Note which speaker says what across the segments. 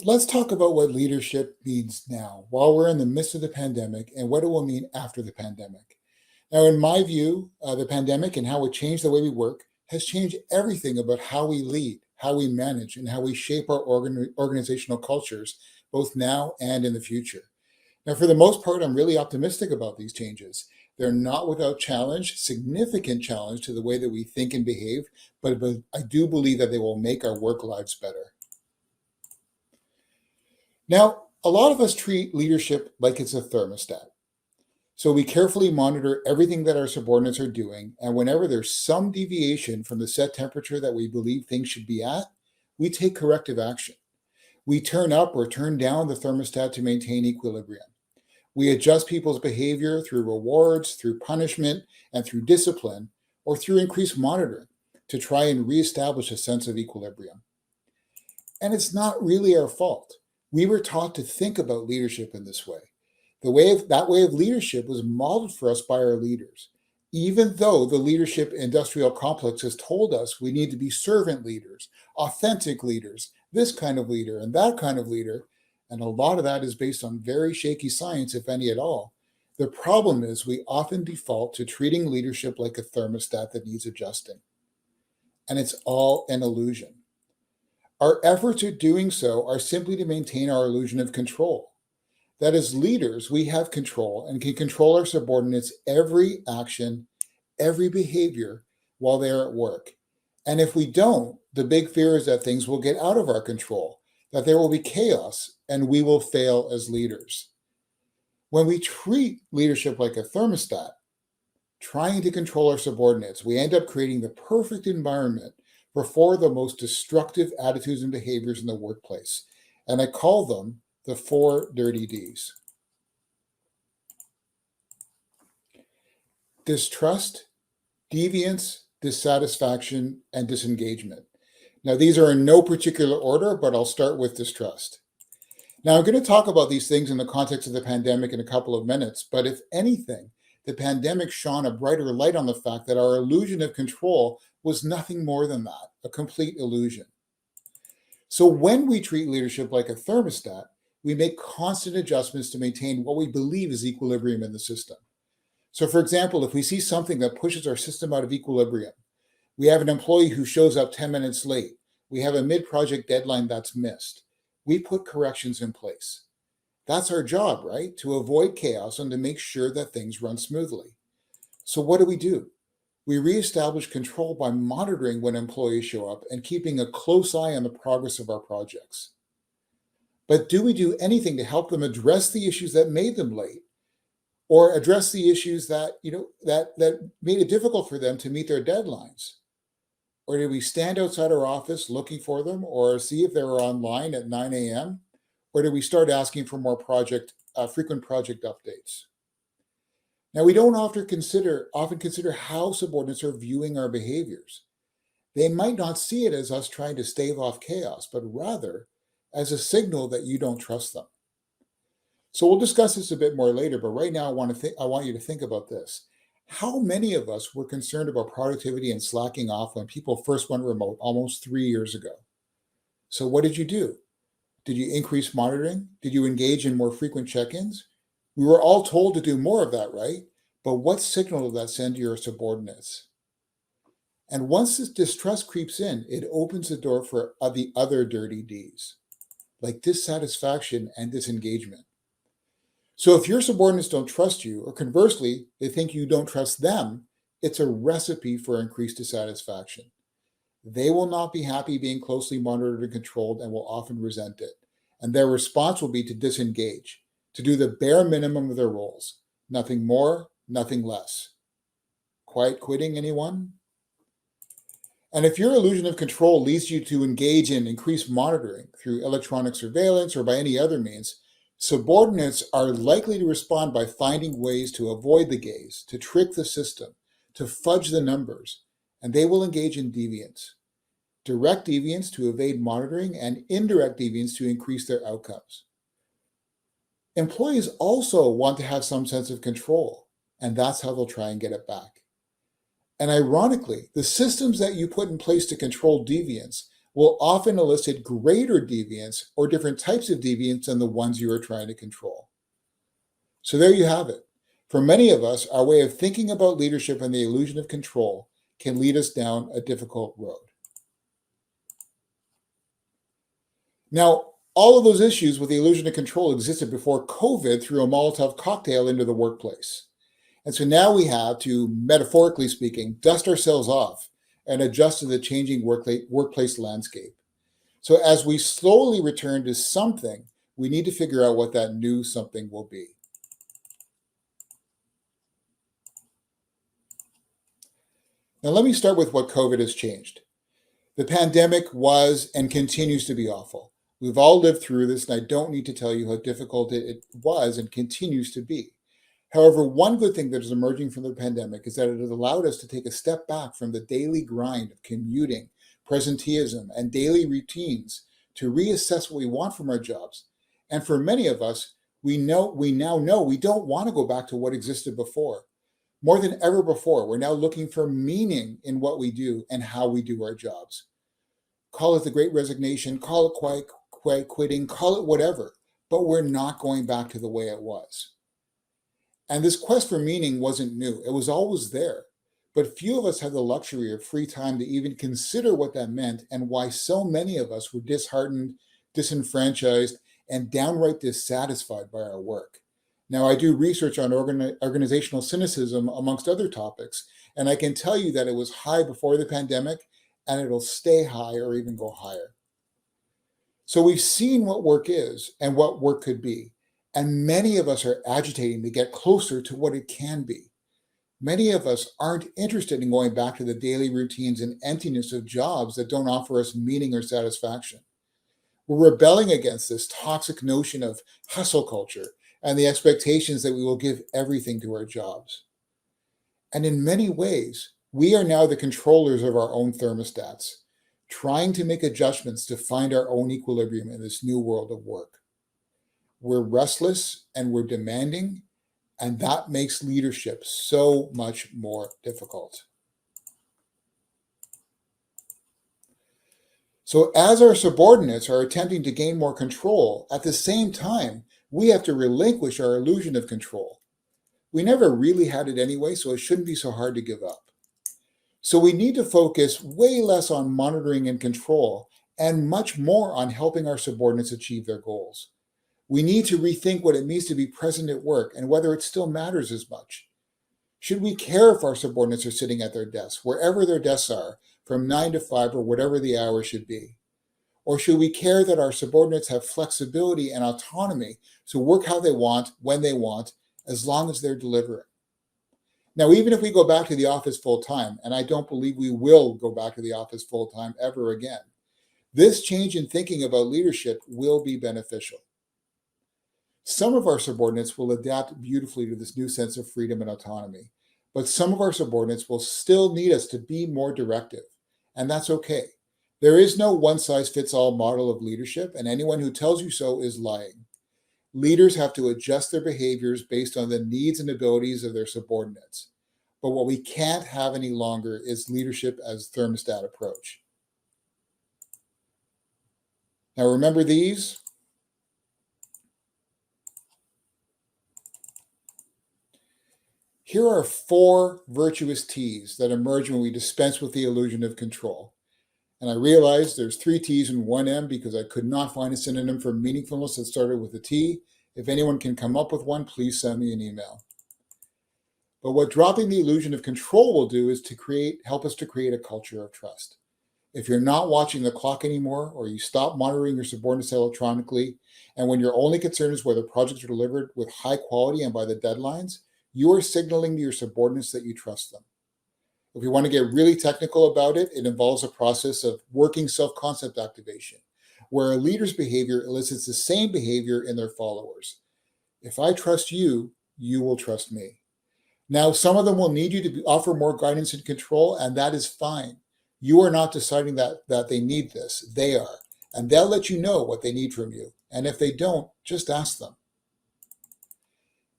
Speaker 1: Let's talk about what leadership means now, while we're in the midst of the pandemic, and what it will mean after the pandemic. Now, in my view, the pandemic and how it changed the way we work has changed everything about how we lead, how we manage, and how we shape our organizational cultures, both now and in the future. Now, for the most part, I'm really optimistic about these changes. They're not without challenge, significant challenge to the way that we think and behave, but I do believe that they will make our work lives better. Now, a lot of us treat leadership like it's a thermostat. So we carefully monitor everything that our subordinates are doing, and whenever there's some deviation from the set temperature that we believe things should be at, we take corrective action. We turn up or turn down the thermostat to maintain equilibrium. We adjust people's behavior through rewards, through punishment, and through discipline, or through increased monitoring to try and reestablish a sense of equilibrium. And it's not really our fault. We were taught to think about leadership in this way. That way of leadership was modeled for us by our leaders, even though the leadership industrial complex has told us we need to be servant leaders, authentic leaders, this kind of leader and that kind of leader. And a lot of that is based on very shaky science, if any at all. The problem is we often default to treating leadership like a thermostat that needs adjusting. And it's all an illusion. Our efforts at doing so are simply to maintain our illusion of control. That as leaders, we have control and can control our subordinates' every action, every behavior while they're at work. And if we don't, the big fear is that things will get out of our control, that there will be chaos, and we will fail as leaders. When we treat leadership like a thermostat, trying to control our subordinates, we end up creating the perfect environment for four of the most destructive attitudes and behaviors in the workplace. And I call them the 4 dirty Ds. Distrust, deviance, dissatisfaction, and disengagement. Now, these are in no particular order, but I'll start with distrust. Now, I'm going to talk about these things in the context of the pandemic in a couple of minutes, but if anything, the pandemic shone a brighter light on the fact that our illusion of control was nothing more than that, a complete illusion. So when we treat leadership like a thermostat, we make constant adjustments to maintain what we believe is equilibrium in the system. So for example, if we see something that pushes our system out of equilibrium, we have an employee who shows up 10 minutes late, we have a mid-project deadline that's missed, we put corrections in place. That's our job, right? To avoid chaos and to make sure that things run smoothly. So what do? We reestablish control by monitoring when employees show up and keeping a close eye on the progress of our projects. But do we do anything to help them address the issues that made them late, or address the issues that made it difficult for them to meet their deadlines? Or did we stand outside our office looking for them, or see if they were online at 9 a.m.? Or did we start asking for more frequent project updates? Now, we don't often consider how subordinates are viewing our behaviors. They might not see it as us trying to stave off chaos, but rather as a signal that you don't trust them. So we'll discuss this a bit more later, but right now I want you to think about this. How many of us were concerned about productivity and slacking off when people first went remote almost 3 years ago? So what did you do? Did you increase monitoring? Did you engage in more frequent check-ins? We were all told to do more of that, right? But what signal did that send to your subordinates? And once this distrust creeps in, it opens the door for the other dirty Ds, like dissatisfaction and disengagement. So if your subordinates don't trust you, or conversely, they think you don't trust them, it's a recipe for increased dissatisfaction. They will not be happy being closely monitored and controlled and will often resent it. And their response will be to disengage, to do the bare minimum of their roles. Nothing more, nothing less. Quiet quitting, anyone? And if your illusion of control leads you to engage in increased monitoring through electronic surveillance or by any other means, subordinates are likely to respond by finding ways to avoid the gaze, to trick the system, to fudge the numbers, and they will engage in deviance. Direct deviance to evade monitoring and indirect deviance to increase their outcomes. Employees also want to have some sense of control, and that's how they'll try and get it back. And ironically, the systems that you put in place to control deviance will often elicit greater deviance or different types of deviance than the ones you are trying to control. So there you have it. For many of us, our way of thinking about leadership and the illusion of control can lead us down a difficult road. Now, all of those issues with the illusion of control existed before COVID threw a Molotov cocktail into the workplace. And so now we have to, metaphorically speaking, dust ourselves off and adjust to the changing workplace landscape. So as we slowly return to something, we need to figure out what that new something will be. Now, let me start with what COVID has changed. The pandemic was and continues to be awful. We've all lived through this, and I don't need to tell you how difficult it was and continues to be. However, one good thing that is emerging from the pandemic is that it has allowed us to take a step back from the daily grind of commuting, presenteeism, and daily routines to reassess what we want from our jobs. And for many of us, we now know we don't want to go back to what existed before. More than ever before, we're now looking for meaning in what we do and how we do our jobs. Call it the Great Resignation, call it quiet quitting, call it whatever, but we're not going back to the way it was. And this quest for meaning wasn't new. It was always there. But few of us had the luxury of free time to even consider what that meant and why so many of us were disheartened, disenfranchised, and downright dissatisfied by our work. Now, I do research on organizational cynicism amongst other topics, and I can tell you that it was high before the pandemic, and it'll stay high or even go higher. So we've seen what work is and what work could be, and many of us are agitating to get closer to what it can be. Many of us aren't interested in going back to the daily routines and emptiness of jobs that don't offer us meaning or satisfaction. We're rebelling against this toxic notion of hustle culture and the expectations that we will give everything to our jobs. And in many ways, we are now the controllers of our own thermostats, trying to make adjustments to find our own equilibrium in this new world of work. We're restless and we're demanding, and that makes leadership so much more difficult. So as our subordinates are attempting to gain more control, at the same time, we have to relinquish our illusion of control. We never really had it anyway, so it shouldn't be so hard to give up. So we need to focus way less on monitoring and control and much more on helping our subordinates achieve their goals. We need to rethink what it means to be present at work and whether it still matters as much. Should we care if our subordinates are sitting at their desks, wherever their desks are, from 9 to 5 or whatever the hour should be? Or should we care that our subordinates have flexibility and autonomy to work how they want, when they want, as long as they're delivering? Now, even if we go back to the office full time, and I don't believe we will go back to the office full time ever again, this change in thinking about leadership will be beneficial. Some of our subordinates will adapt beautifully to this new sense of freedom and autonomy, but some of our subordinates will still need us to be more directive, and that's okay. There is no one-size-fits-all model of leadership, and anyone who tells you so is lying. Leaders have to adjust their behaviors based on the needs and abilities of their subordinates. But what we can't have any longer is leadership as thermostat approach. Now remember these. Here are 4 virtuous T's that emerge when we dispense with the illusion of control. And I realized there's 3 T's and 1 M because I could not find a synonym for meaningfulness that started with a T. If anyone can come up with one, please send me an email. But what dropping the illusion of control will do is to help us to create a culture of trust. If you're not watching the clock anymore, or you stop monitoring your subordinates electronically, and when your only concern is whether projects are delivered with high quality and by the deadlines, you are signaling to your subordinates that you trust them. If we want to get really technical about it, it involves a process of working self-concept activation, where a leader's behavior elicits the same behavior in their followers. If I trust you, you will trust me. Now, some of them will need you to offer more guidance and control, and that is fine. You are not deciding that they need this. They are. And they'll let you know what they need from you. And if they don't, just ask them.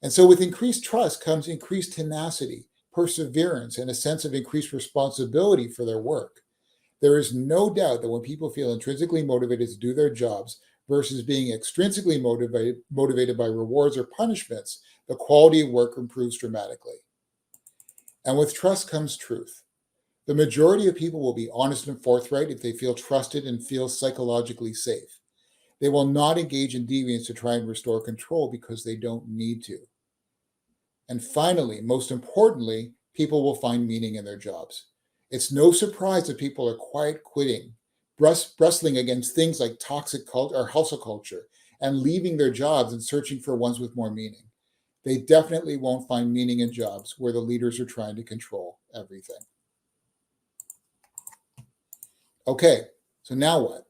Speaker 1: And so with increased trust comes increased tenacity, perseverance, and a sense of increased responsibility for their work. There is no doubt that when people feel intrinsically motivated to do their jobs versus being extrinsically motivated by rewards or punishments, the quality of work improves dramatically. And with trust comes truth. The majority of people will be honest and forthright if they feel trusted and feel psychologically safe. They will not engage in deviance to try and restore control because they don't need to. And finally, most importantly, people will find meaning in their jobs. It's no surprise that people are quiet quitting, bristling against things like toxic culture or hustle culture, and leaving their jobs and searching for ones with more meaning. They definitely won't find meaning in jobs where the leaders are trying to control everything. Okay, so now what?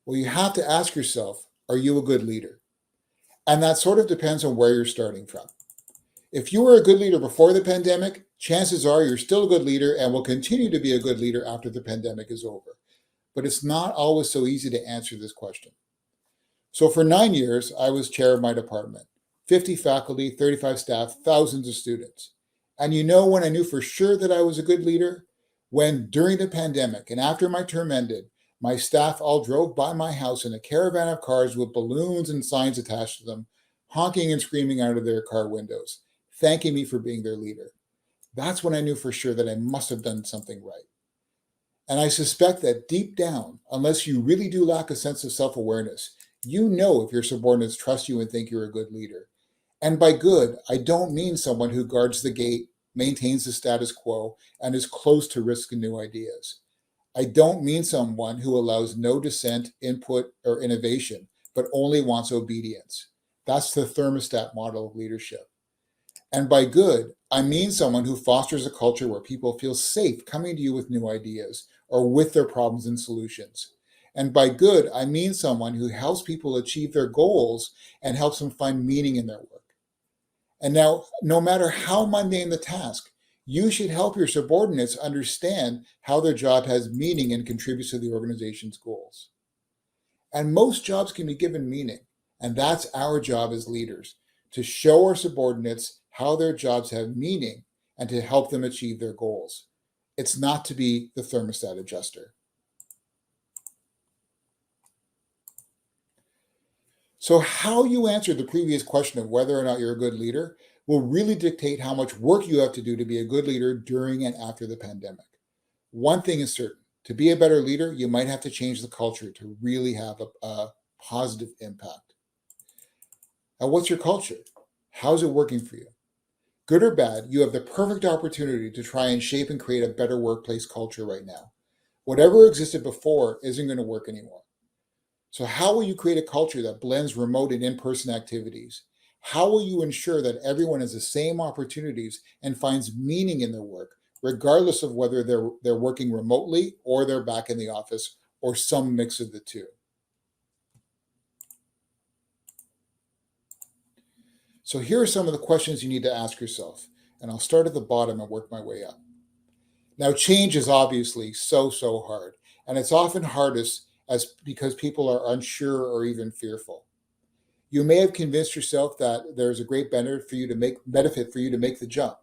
Speaker 1: Well, you have to ask yourself, are you a good leader? And that sort of depends on where you're starting from. If you were a good leader before the pandemic, chances are you're still a good leader and will continue to be a good leader after the pandemic is over. But it's not always so easy to answer this question. So for 9 years, I was chair of my department, 50 faculty, 35 staff, thousands of students. And you know when I knew for sure that I was a good leader? When during the pandemic and after my term ended, my staff all drove by my house in a caravan of cars with balloons and signs attached to them, honking and screaming out of their car windows, thanking me for being their leader. That's when I knew for sure that I must have done something right. And I suspect that deep down, unless you really do lack a sense of self-awareness, you know if your subordinates trust you and think you're a good leader. And by good, I don't mean someone who guards the gate, maintains the status quo, and is close to risking new ideas. I don't mean someone who allows no dissent, input, or innovation, but only wants obedience. That's the thermostat model of leadership. And by good, I mean someone who fosters a culture where people feel safe coming to you with new ideas or with their problems and solutions. And by good, I mean someone who helps people achieve their goals and helps them find meaning in their work. And now, no matter how mundane the task, you should help your subordinates understand how their job has meaning and contributes to the organization's goals. And most jobs can be given meaning, and that's our job as leaders, to show our subordinates how their jobs have meaning and to help them achieve their goals. It's not to be the thermostat adjuster. So how you answer the previous question of whether or not you're a good leader will really dictate how much work you have to do to be a good leader during and after the pandemic. One thing is certain, to be a better leader, you might have to change the culture to really have a positive impact. Now, what's your culture? How's it working for you? Good or bad, you have the perfect opportunity to try and shape and create a better workplace culture right now. Whatever existed before isn't going to work anymore. So how will you create a culture that blends remote and in-person activities? How will you ensure that everyone has the same opportunities and finds meaning in their work, regardless of whether they're working remotely or they're back in the office or some mix of the two? So here are some of the questions you need to ask yourself, and I'll start at the bottom and work my way up. Now, change is obviously so hard, and it's often hardest because people are unsure or even fearful. You may have convinced yourself that there's a great benefit for you to make the jump.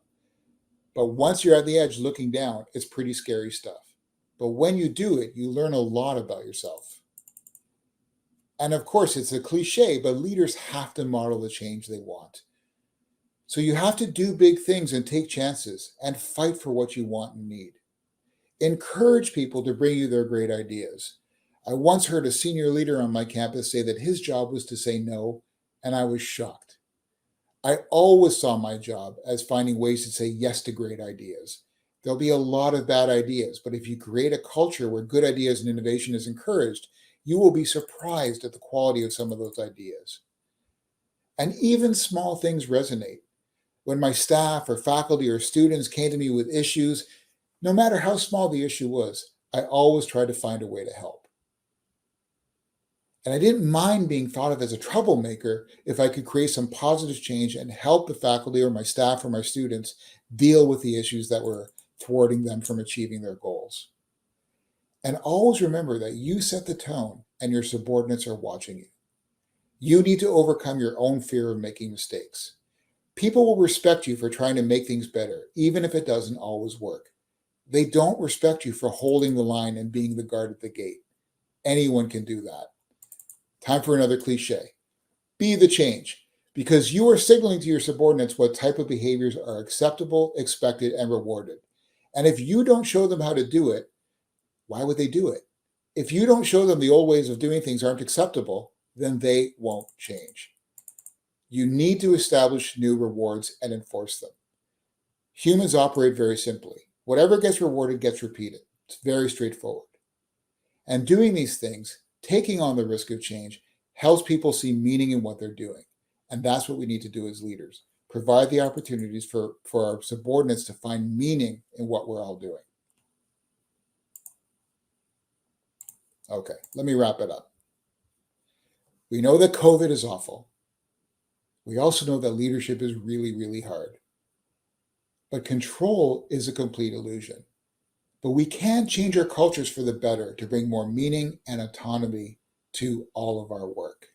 Speaker 1: But once you're at the edge looking down, it's pretty scary stuff. But when you do it, you learn a lot about yourself. And of course, it's a cliche, but leaders have to model the change they want. So you have to do big things and take chances and fight for what you want and need. Encourage people to bring you their great ideas. I once heard a senior leader on my campus say that his job was to say no, and I was shocked. I always saw my job as finding ways to say yes to great ideas. There'll be a lot of bad ideas, but if you create a culture where good ideas and innovation is encouraged, you will be surprised at the quality of some of those ideas. And even small things resonate. When my staff or faculty or students came to me with issues, no matter how small the issue was, I always tried to find a way to help. And I didn't mind being thought of as a troublemaker if I could create some positive change and help the faculty or my staff or my students deal with the issues that were thwarting them from achieving their goals. And always remember that you set the tone and your subordinates are watching you. You need to overcome your own fear of making mistakes. People will respect you for trying to make things better, even if it doesn't always work. They don't respect you for holding the line and being the guard at the gate. Anyone can do that. Time for another cliche. Be the change, because you are signaling to your subordinates what type of behaviors are acceptable, expected, and rewarded. And if you don't show them how to do it, why would they do it? If you don't show them the old ways of doing things aren't acceptable, then they won't change. You need to establish new rewards and enforce them. Humans operate very simply. Whatever gets rewarded gets repeated. It's very straightforward. And doing these things, taking on the risk of change, helps people see meaning in what they're doing. And that's what we need to do as leaders. Provide the opportunities for our subordinates to find meaning in what we're all doing. Okay, let me wrap it up. We know that COVID is awful. We also know that leadership is really, really hard. But control is a complete illusion. But we can change our cultures for the better to bring more meaning and autonomy to all of our work.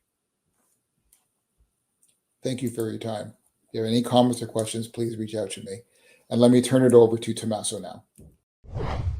Speaker 1: Thank you for your time. If you have any comments or questions, please reach out to me. And let me turn it over to Tommaso now.